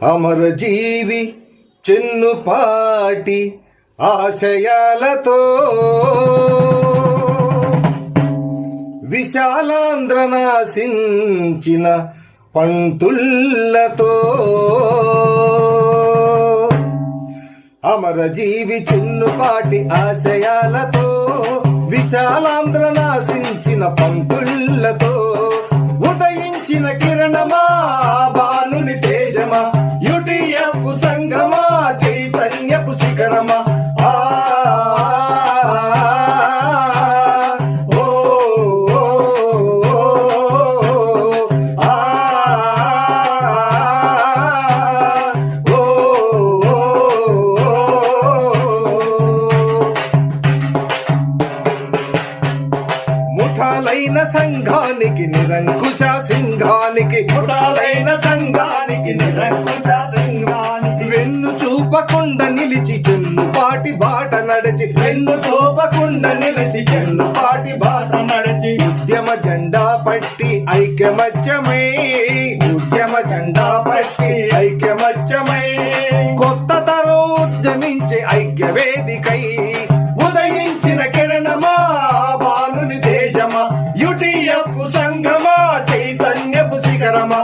అమరజీవి చెన్నుపాటి ఆశయాలతో విశాలాంధ్ర నాశించిన పంటుల్లతో అమరజీవి చెన్నుపాటి ఆశయాలతో విశాలాంధ్ర నాశించిన పంటుల్లతో ఉదయించిన కిరణమా బాలుని తేజమా యుటిఎఫ్ సంగమా చైతన్యపు శిఖరమా ముఠాలైన సంఘానికి నిరంకుశ సింహానికి ముఠాలైన సంఘానికి నిరంకుశ సింహానికి వెన్ను చూపకుండా నిలిచి చెన్నుపాటి బాట నడిచి వెన్ను చూపకుండా నిలిచి చెన్నుపాటి బాట నడిచి ఉద్యమ జెండా పట్టి ఐక్యమత్యమై ఉద్యమ జెండా పట్టి ఐక్యమత్యమై కొత్త తరం ఉద్యమించే ఐక్య వేదికై ఉదయించిన కిరణమా బాలుని తేజమా యుటిఎఫ్ సంగమా చైతన్యపు శిఖరమా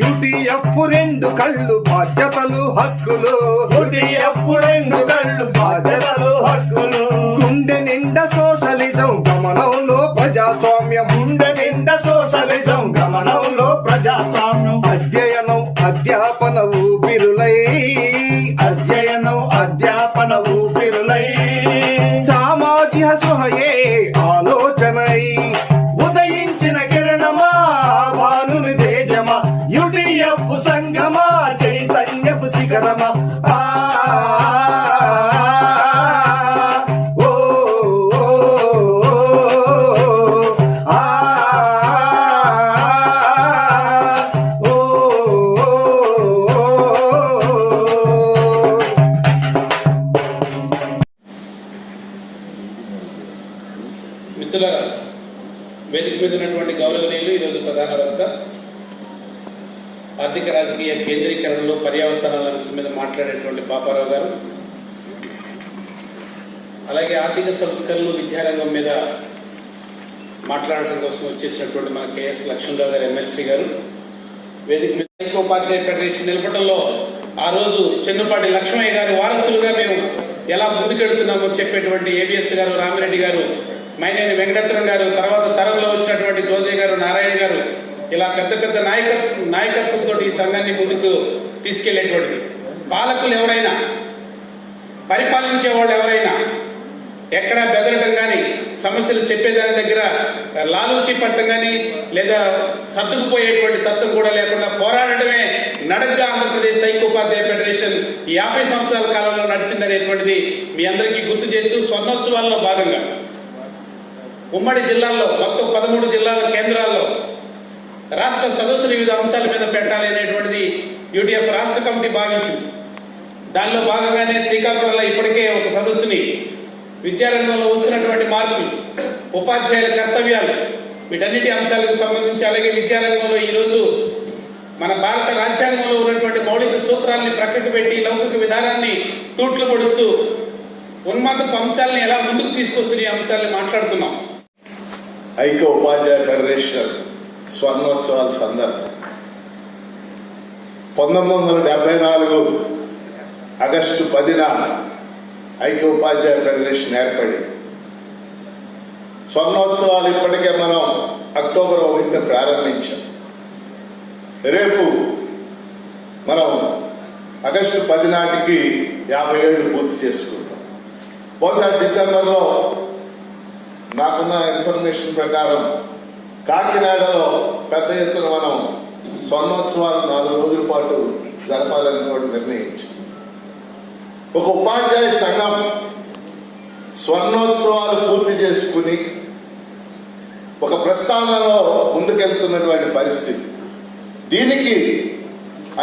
యుటిఎఫ్ రెండు కళ్ళు బాధ్యతలు హక్కులు యుటిఎఫ్ రెండు కళ్ళు బాధ్యతలు హక్కులు గుండె నిండా సోషలిజం గమనంలో ప్రజాస్వామ్యం గుండె నిండా సోషలిజం గమనంలో ప్రజాస్వామ్యం అధ్యయనం అధ్యాపన ఊపిరులై అధ్యయనం అధ్యాపన ఊపిరులై సామాజిక సృహయే ఆలోచనై ఉదయించిన కిరణమా భానుని తేజమా యుటిఎఫ్ సంగమా చైతన్యపు శిఖరమా మిత్రులారా, వేదిక మీద ఉన్నటువంటి గౌరవనీయులు, ఈరోజు ప్రధాన వక్త ఆర్థిక రాజకీయ కేంద్రీకరణలో పర్యవసానాల అంశం మీద మాట్లాడేటువంటి పాపారావు గారు, అలాగే ఆర్థిక సంస్కరణలు విద్యారంగం మీద మాట్లాడటం కోసం వచ్చేసినటువంటి మన కేఎస్ లక్ష్మణరావు గారు ఎమ్మెల్సీ గారు, వేదిక మీద ఉపాధ్యాయ ఫెడరేషన్ నిలపడంలో ఆ రోజు చెన్నుపాటి లక్ష్మయ్య గారి వారసులుగా మేము ఎలా ముందుకెడుతున్నామో చెప్పేటువంటి ఏబిఎస్ గారు, రామిరెడ్డి గారు, మైనేని వెంకటేశ్వరం గారు, తర్వాత తరంలో వచ్చినటువంటి జోజయ్య గారు, నారాయణ గారు, ఇలా పెద్ద పెద్ద నాయకత్వంతో ఈ సంఘాన్ని ముందుకు తీసుకెళ్లేటువంటిది. పాలకులు ఎవరైనా, పరిపాలించే వాళ్ళు ఎవరైనా ఎక్కడా బెదరటం కానీ, సమస్యలు చెప్పేదాని దగ్గర లాలూచి పట్టడం కానీ, లేదా సర్దుకుపోయేటువంటి తత్వం కూడా లేకుండా పోరాడటమే నడగ్గా ఆంధ్రప్రదేశ్ ఐక్యోపాధ్యాయ ఫెడరేషన్ ఈ 50 సంవత్సరాల కాలంలో నడిచిందనేటువంటిది మీ అందరికీ గుర్తు చేస్తూ, స్వర్ణోత్సవాల్లో భాగంగా ఉమ్మడి జిల్లాల్లో మొత్తం 13 జిల్లాల కేంద్రాల్లో రాష్ట్ర సదస్సులు వివిధ అంశాల మీద పెట్టాలి అనేటువంటిది యూటీఎఫ్ రాష్ట్ర కమిటీ భావించింది. దానిలో భాగంగానే శ్రీకాకుళంలో ఇప్పటికే ఒక సదస్సుని విద్యారంగంలో వస్తున్నటువంటి మార్పులు, ఉపాధ్యాయుల కర్తవ్యాలు, వీటన్నిటి అంశాలకు సంబంధించి, అలాగే విద్యారంగంలో ఈరోజు మన భారత రాజ్యాంగంలో ఉన్నటువంటి మౌలిక సూత్రాలని ప్రక్కకు పెట్టి లౌకిక విధానాన్ని తూట్లు పొడుస్తూ ఉన్మాదపు అంశాలని ఎలా ముందుకు తీసుకొస్తున్న అంశాలని మాట్లాడుతున్నాం. ఐక్య ఉపాధ్యాయ ఫెడరేషన్ స్వర్ణోత్సవాల సందర్భం 1974 ఆగస్టు 10న ఐక్య ఉపాధ్యాయ ఫెడరేషన్ ఏర్పడి స్వర్ణోత్సవాలు ఇప్పటికే మనం అక్టోబర్ 1న ప్రారంభించాం. రేపు మనం ఆగస్టు 10 నాటికి 50 ఏళ్ళు పూర్తి చేసుకుంటాం. బహుశా డిసెంబర్లో నాకున్న ఇన్ఫర్మేషన్ ప్రకారం కాకినాడలో పెద్ద ఎత్తున మనం స్వర్ణోత్సవాలు 4 రోజుల పాటు జరపాలని కూడా నిర్ణయించాం. ఒక ఉపాధ్యాయ సంఘం స్వర్ణోత్సవాలు పూర్తి చేసుకుని ఒక ప్రస్థానంలో ముందుకెళ్తున్నటువంటి పరిస్థితి. దీనికి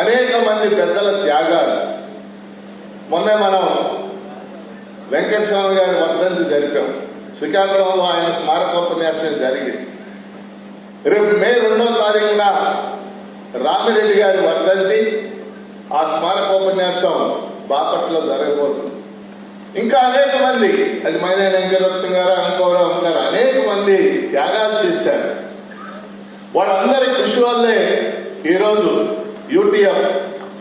అనేక మంది పెద్దల త్యాగాలు. మొన్న మనం వెంకటస్వామి గారి వర్ధంతి జరిపాం. శ్రీకాకుళంలో ఆయన స్మారకోపన్యాసం జరిగింది. రేపు మే 2వ తారీఖున రామిరెడ్డి గారి వర్ధంతి, ఆ స్మారకోపన్యాసం బాపట్లలో జరగబోతుంది. ఇంకా అనేక మంది, అది మైనా వెంకటరత్నం గారు, అంకోరావు అనేక మంది త్యాగాలు చేశారు. వాళ్ళందరి కృషి వల్లే ఈరోజు యూటీఎఫ్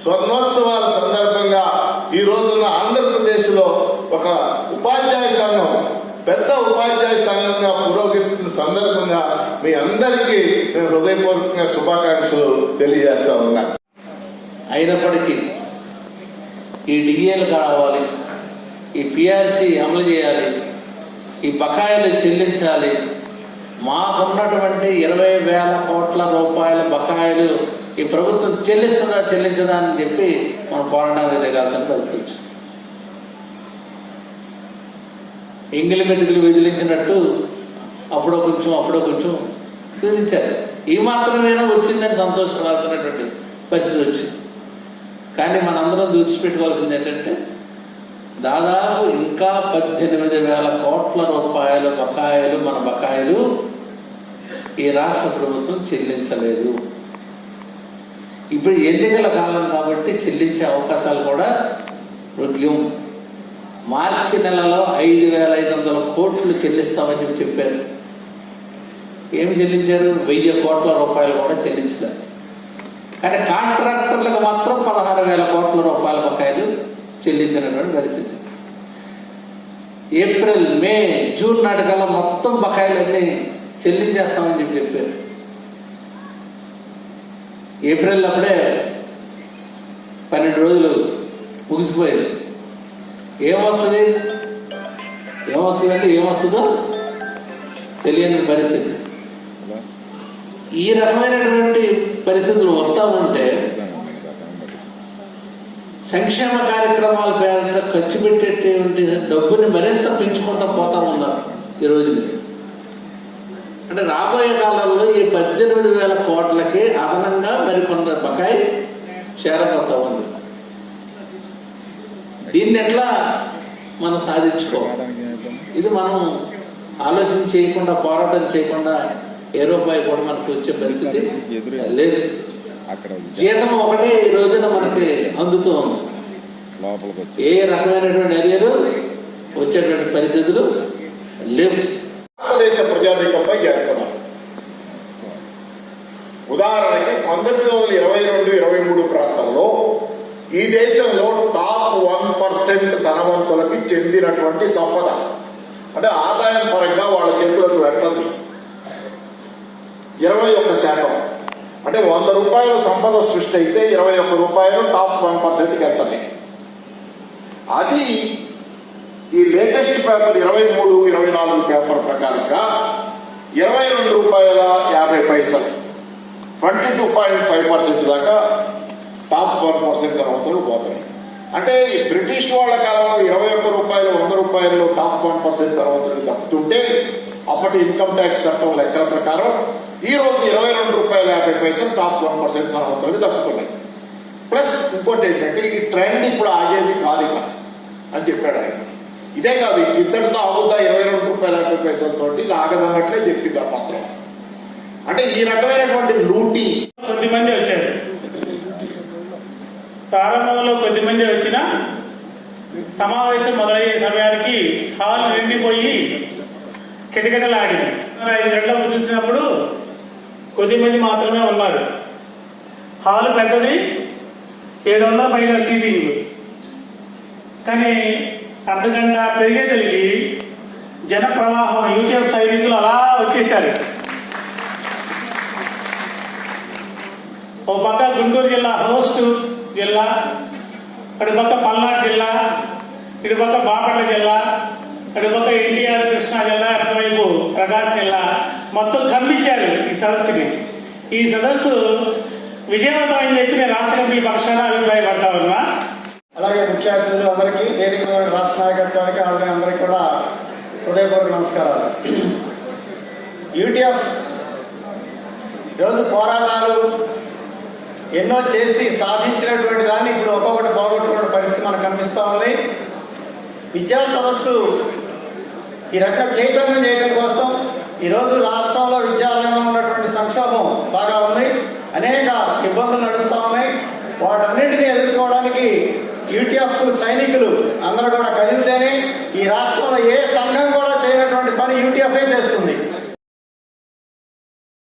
స్వర్ణోత్సవాల సందర్భంగా ఈ రోజున ఆంధ్రప్రదేశ్లో ఒక ఉపాధ్యాయ సంఘం, పెద్ద ఉపాధ్యాయ సంఘంగా పురోగమిస్తున్న సందర్భంగా మీ అందరికీ నేను హృదయపూర్వకంగా శుభాకాంక్షలు తెలియజేస్తా ఉన్నా. అయినప్పటికీ ఈ డిఏలు కావాలి, ఈ పిఆర్సి అమలు చేయాలి, ఈ బకాయిలు చెల్లించాలి. మాకున్నటువంటి 20,000 కోట్ల రూపాయల బకాయిలు ఈ ప్రభుత్వం చెల్లిస్తుందా చెల్లించదా అని చెప్పి మనం పోరాటానికి దిగాల్సిన పరిస్థితి. ఎంగిలి మెతుకులు విదిలించినట్టు అప్పుడో కొంచెం విధించారు. ఈ మాత్రమేనా వచ్చిందని సంతోషపడాల్సినటువంటి పరిస్థితి వచ్చింది. కానీ మనందరం దూచిపెట్టుకోవాల్సింది ఏంటంటే దాదాపు ఇంకా 18,000 కోట్ల రూపాయల బకాయిలు, మన బకాయిలు ఈ రాష్ట్ర ప్రభుత్వం చెల్లించలేదు. ఇప్పుడు ఎన్నికల కాలం కాబట్టి చెల్లించే అవకాశాలు కూడా రుగ్యం. మార్చి నెలలో 5,500 కోట్లు చెల్లిస్తామని చెప్పారు. ఏం చెల్లించారు? 1,000 కోట్ల రూపాయలు కూడా చెల్లించలేదు. కానీ కాంట్రాక్టర్లకు మాత్రం 16,000 కోట్ల రూపాయల బకాయిలు చెల్లించినటువంటి పరిస్థితి. ఏప్రిల్, మే, జూన్ నాటికల్లా మొత్తం బకాయిలన్నీ చెల్లించేస్తామని చెప్పారు. ఏప్రిల్ అప్పుడే 12 రోజులు ముగిసిపోయింది. ఏమొస్తుందంటే ఏమొస్తుందో తెలియని పరిస్థితి. ఈ రకమైనటువంటి పరిస్థితులు వస్తూ ఉంటే సంక్షేమ కార్యక్రమాల పేరున ఖర్చు పెట్టేటువంటి డబ్బుని మరింత పెంచుకుంటూ పోతా ఉన్నారు ఈ రోజుని. అంటే రాబోయే కాలంలో ఈ 18,000 కోట్లకి అదనంగా మరికొంత బకాయి చేరబోతా ఉంది. దీన్ని ఎట్లా మనం సాధించుకోవాలి? ఇది మనం ఆలోచన చేయకుండా, పోరాటం చేయకుండా ఏ రూపాయి కూడా మనకు వచ్చే పరిస్థితి లేదు. జీతం ఒకటే ఈ రోజున మనకి అందుతూ ఉంది. ఏ రకమైనటువంటి అరియరు వచ్చేటువంటి పరిస్థితులు లేవు. భారతదేశ ప్రజానీకంపై చేస్తున్నారు. ఉదాహరణకి 1922-23 ప్రాంతంలో ఈ దేశంలో టాప్ 1% ధనవంతులకి చెందినటువంటి సంపద, అంటే ఆదాయం పరంగా వాళ్ళ చేతులకు వెళ్తుంది 21%. అంటే 100 రూపాయల సంపద సృష్టి అయితే 21 రూపాయలు టాప్ 1%కి వెళ్తాయి. అది ఈ లేటెస్ట్ పేపర్ 23-24 పేపర్ ప్రకారంగా 22 రూపాయల 50 పైసలు 22.5% దాకా టాప్ 1% ధనవంతులు పోతాయి. అంటే ఈ బ్రిటిష్ వాళ్ళ కాలంలో 21 రూపాయలు 100 రూపాయలు టాప్ 1% ధనవంతులు తప్పుతుంటే అప్పటి ఇన్కమ్ ట్యాక్స్ చట్టం లెక్కల ప్రకారం ఈ రోజు 22 రూపాయల 50 పైసలు టాప్ 1% ధనవంతులకు దక్కుతున్నాయి. ప్లస్ ఇంకోటి ఏంటంటే ఈ ట్రెండ్ ఇప్పుడు ఆగేది కాదు అని చెప్పాడు ఆయన. ఇదే కాదు, ఇంతటితో ఆగుద్దా 22 రూపాయల 50 పైసలతో, ఇది ఆగదన్నట్లే చెప్పింది ఆ పత్రం. అంటే ఈ రకమైనటువంటి లూటీ. కొద్దిమంది వచ్చారు, ప్రారంభంలో కొద్దిమంది వచ్చిన సమావేశం మొదలయ్యే సమయానికి హాల్ నిండిపోయి కిటకిటలాడింది. 5 గంటలకు చూసినప్పుడు కొద్దిమంది మాత్రమే ఉన్నారు. హాలు పెద్దది, 700 పైన సీటింగ్. కానీ అర్ధగంట పెరిగేసరికి జన ప్రవాహం, యూటీఎఫ్ సైనికులు అలా వచ్చేసారు. ఓ పక్క గుంటూరు జిల్లా హోస్ట్ జిల్లా, అటు పక్క పల్నాడు జిల్లా, ఇటు పక్క బాపట్ల జిల్లా, అటు పక్క ఎన్టీఆర్ కృష్ణా జిల్లా, అటువైపు ప్రకాశం జిల్లా, మొత్తం కమ్మించారు ఈ సదస్సుని. ఈ సదస్సు విజయవంతం అని చెప్పి నేను రాష్ట్ర కమిటీ పక్షాన అభిప్రాయపడతా ఉన్నా. అలాగే ముఖ్య అతిథులు అందరికీ, వేదిక రాష్ట్ర నాయకత్వానికి అందరికీ కూడా హృదయపూర్వక నమస్కారాలు. యూటీఎఫ్ ఈరోజు పోరాటాలు ఎన్నో చేసి సాధించినటువంటి దాన్ని ఇప్పుడు ఒక్కొక్కటి పోగొట్టుకున్న పరిస్థితి మనకు కనిపిస్తూ ఉంది. విద్యా సదస్సు ఈ రకంగా చైతన్యం చేయడం కోసం ఈరోజు రాష్ట్రంలో విద్యారంగంలో ఉన్నటువంటి సంక్షోభం బాగా ఉంది, అనేక ఇబ్బందులు నడుస్తూ ఉన్నాయి. వాటన్నింటినీ ఎదుర్కోవడానికి యూటీఎఫ్ సైనికులు అందరూ కూడా కదిలితేనే ఈ రాష్ట్రంలో ఏ సంఘం కూడా చేయనటువంటి పని యూటీఎఫ్ఏ చేస్తుంది.